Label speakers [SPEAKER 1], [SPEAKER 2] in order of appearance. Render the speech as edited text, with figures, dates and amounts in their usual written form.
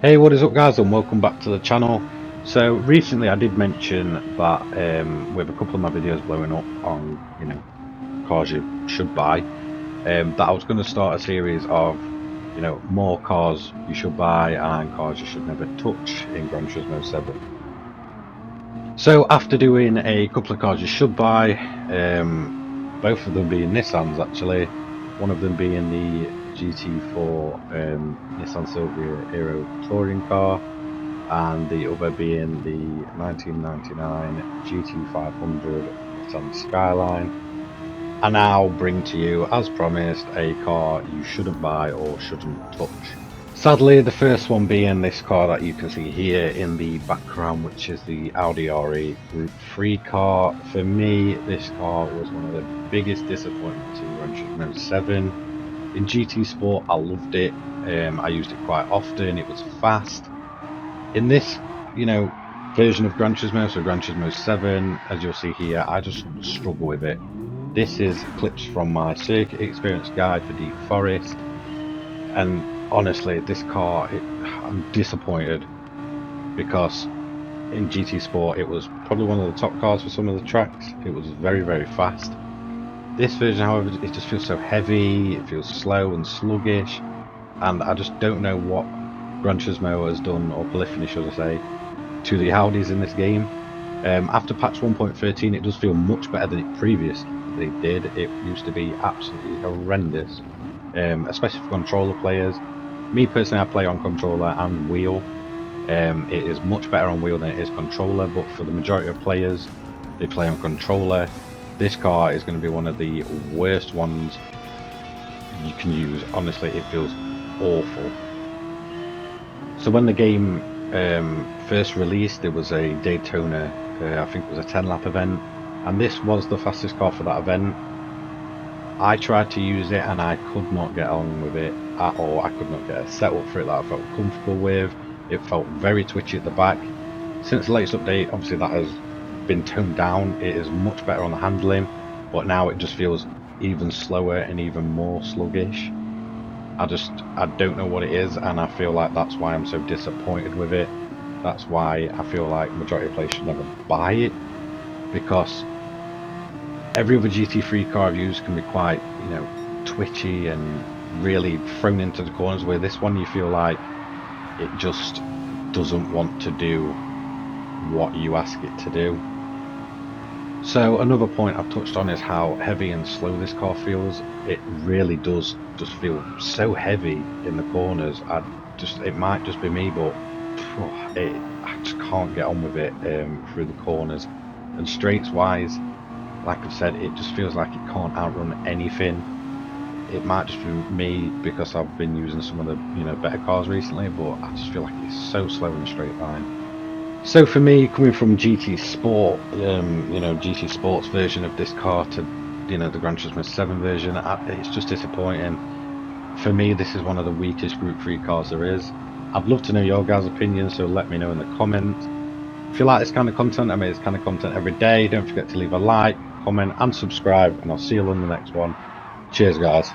[SPEAKER 1] Hey, what is up guys, and welcome back to the channel. So recently I did mention that with a couple of my videos blowing up on, cars you should buy, that I was going to start a series of, more cars you should buy and cars you should never touch in Gran Turismo 7. So after doing a couple of cars you should buy, both of them being Nissans actually, one of them being the GT4 Nissan Silvia Aero touring car, and the other being the 1999 GT500 Nissan Skyline. I now bring to you, as promised, a car you shouldn't buy or shouldn't touch. Sadly, the first one being this car that you can see here in the background, which is the Audi RE Group 3 car. For me, this car was one of the biggest disappointments in Gran Turismo 7. In GT Sport, I loved it. I used it quite often. It was fast. In this, version of Gran Turismo, so Gran Turismo 7, as you'll see here, I just struggle with it. This is clips from my circuit experience guide for Deep Forest, and honestly, this car, I'm disappointed because in GT Sport it was probably one of the top cars for some of the tracks. It was very, very fast. This version, however, it just feels so heavy, it feels slow and sluggish, and I just don't know what Gran Turismo has done, or Polyphony should I say, to the Audis in this game. After patch 1.13 it does feel much better than it previously did. It used to be absolutely horrendous, especially for controller players. Me personally, I play on controller and wheel. It is much better on wheel than it is controller, but for the majority of players, they play on controller. This car is going to be one of the worst ones you can use. Honestly, it feels awful. So when the game first released, there was a Daytona, I think it was a 10-lap event, and this was the fastest car for that event. I tried to use it and I could not get on with it at all. I could not get a setup for it that I felt comfortable with. It felt very twitchy at the back. Since the latest update, obviously that has been toned down. It is much better on the handling, but now it just feels even slower and even more sluggish. I don't know what it is, and I feel like that's why I'm so disappointed with it. That's why I feel like majority of players should never buy it, because every other GT3 car I've used can be quite, twitchy and really thrown into the corners, where this one you feel like it just doesn't want to do what you ask it to do. So another point I've touched on is how heavy and slow this car feels. It really does just feel so heavy in the corners. It might just be me, but I just can't get on with it through the corners. And straights wise, like I've said, it just feels like it can't outrun anything. It might just be me because I've been using some of the better cars recently, but I just feel like it's so slow in a straight line. So for me, coming from GT Sport, GT Sport's version of this car to, the Gran Turismo 7 version, it's just disappointing. For me, this is one of the weakest Group 3 cars there is. I'd love to know your guys' opinions, so let me know in the comments. If you like this kind of content, I make this kind of content every day. Don't forget to leave a like, comment and subscribe, and I'll see you on the next one. Cheers guys.